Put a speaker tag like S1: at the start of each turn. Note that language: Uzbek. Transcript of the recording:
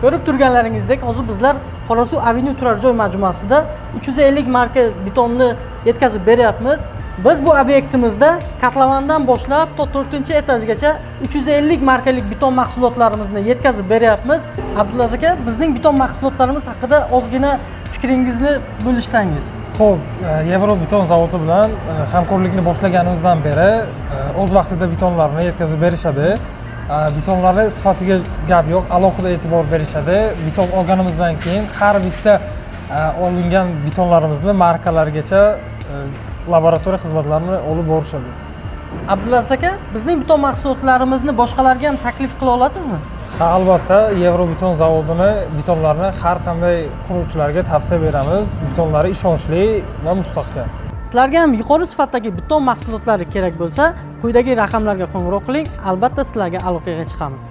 S1: Ko'rib turganlaringizdek, hozir bizlar Qorasuv Avenue turar joy majmuasida 350 marka betonni yetkazib beryapmiz. Biz bu obyektimizda katlamandan boshlab to 4-etajgacha 350 markalik beton mahsulotlarimizni yetkazib beryapmiz. Abdulaziz aka, bizning beton mahsulotlarimiz haqida ozgina fikringizni bo'lishsangiz.
S2: Xo'p, Yevrobeton zavodi bilan hamkorlikni boshlaganimizdan beri o'z vaqtida betonlarni yetkazib berishadi. Betonlarni sifatiga gap yo'q, alohida e'tibor berishadi. Beton olganimizdan keyin har bitta olingan betonlarimizni markalargacha laboratoriya xizmatlarini olib borishadi.
S1: Abdulaziz aka, bizning beton mahsulotlarimizni boshqalarga ham taklif qila olasizmi?
S2: Ha, albatta, Yevrobeton zavodini betonlarini har qanday quruvchilarga tavsiya beramiz. Betonlari ishonchli va mustahkam.
S1: Sizlarga ham yuqori sifatdagi beton mahsulotlari kerak bo'lsa, quyidagi raqamlarga qo'ng'iroq qiling, albatta sizlarga aloqaga chiqamiz.